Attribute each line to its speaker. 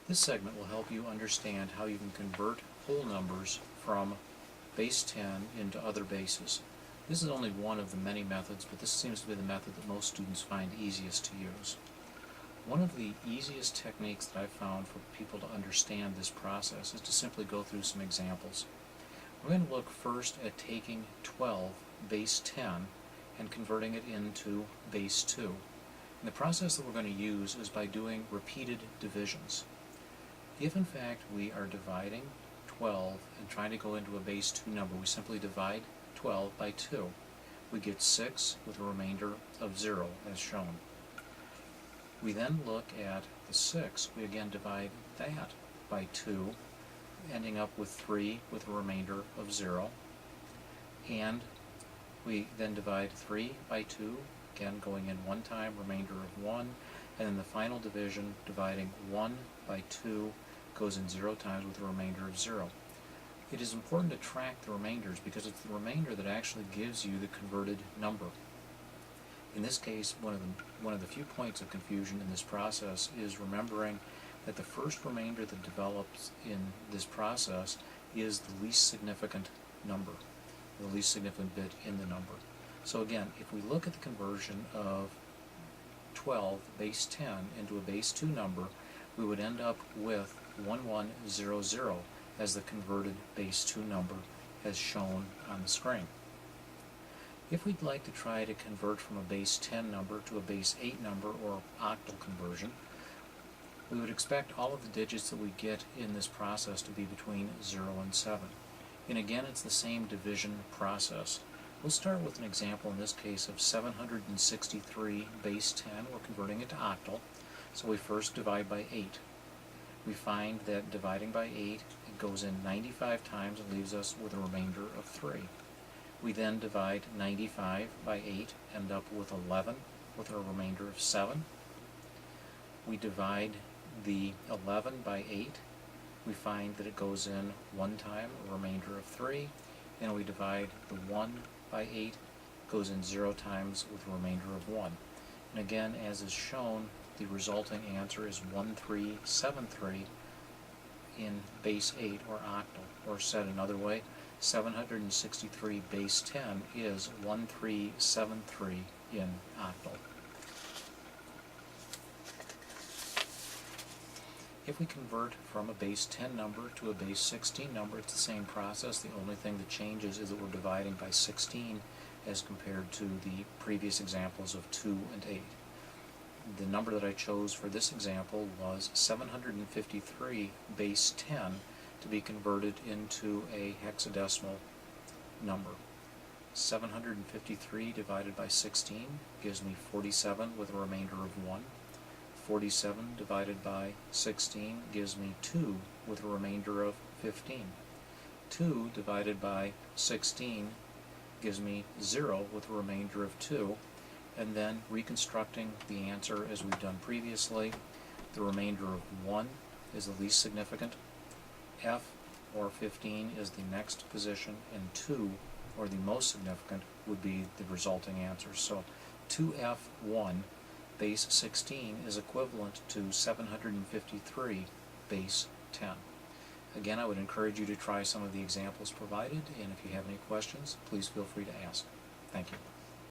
Speaker 1: This segment will help you understand how you can convert whole numbers from base 10 into other bases. This is only one of the many methods, but this seems to be the method that most students find easiest to use. One of the easiest techniques that I've found for people to understand this process is to simply go through some examples. We're going to look first at taking 12 base 10 and converting it into base 2. And the process that we're going to use is by doing repeated divisions. If in fact we are dividing 12 and trying to go into a base 2 number, we simply divide 12 by 2. We get 6 with a remainder of 0 as shown. We then look at the 6. We again divide that by 2, ending up with 3 with a remainder of 0. And we then divide 3 by 2, again going in one time, remainder of 1. And then the final division, dividing 1 by 2, goes in 0 times with a remainder of 0. It is important to track the remainders because it's the remainder that actually gives you the converted number. In this case, one of the few points of confusion in this process is remembering that the first remainder that develops in this process is the least significant number, the least significant bit in the number. So again, if we look at the conversion of 12 base 10 into a base 2 number, we would end up with 1100 as the converted base 2 number as shown on the screen. If we'd like to try to convert from a base 10 number to a base 8 number, or octal conversion, we would expect all of the digits that we get in this process to be between 0 and 7. And again, it's the same division process. We'll start with an example in this case of 763 base 10. We're converting it to octal. So we first divide by 8. We find that dividing by 8, it goes in 95 times and leaves us with a remainder of 3. We then divide 95 by 8, end up with 11 with a remainder of 7. We divide the 11 by 8. We find that it goes in one time, a remainder of 3. And we divide the 1 by 8, goes in 0 times with a remainder of 1. And again, as is shown, the resulting answer is 1373 in base 8 or octal. Or said another way, 763 base 10 is 1373 in octal. If we convert from a base 10 number to a base 16 number, it's the same process. The only thing that changes is that we're dividing by 16 as compared to the previous examples of 2 and 8. The number that I chose for this example was 753 base 10 to be converted into a hexadecimal number. 753 divided by 16 gives me 47 with a remainder of 1. 47 divided by 16 gives me 2 with a remainder of 15. 2 divided by 16 gives me 0 with a remainder of 2. And then reconstructing the answer as we've done previously, the remainder of 1 is the least significant, F or 15 is the next position, and 2, or the most significant, would be the resulting answer. So 2F1 base 16 is equivalent to 753 base 10. Again, I would encourage you to try some of the examples provided, and if you have any questions, please feel free to ask. Thank you.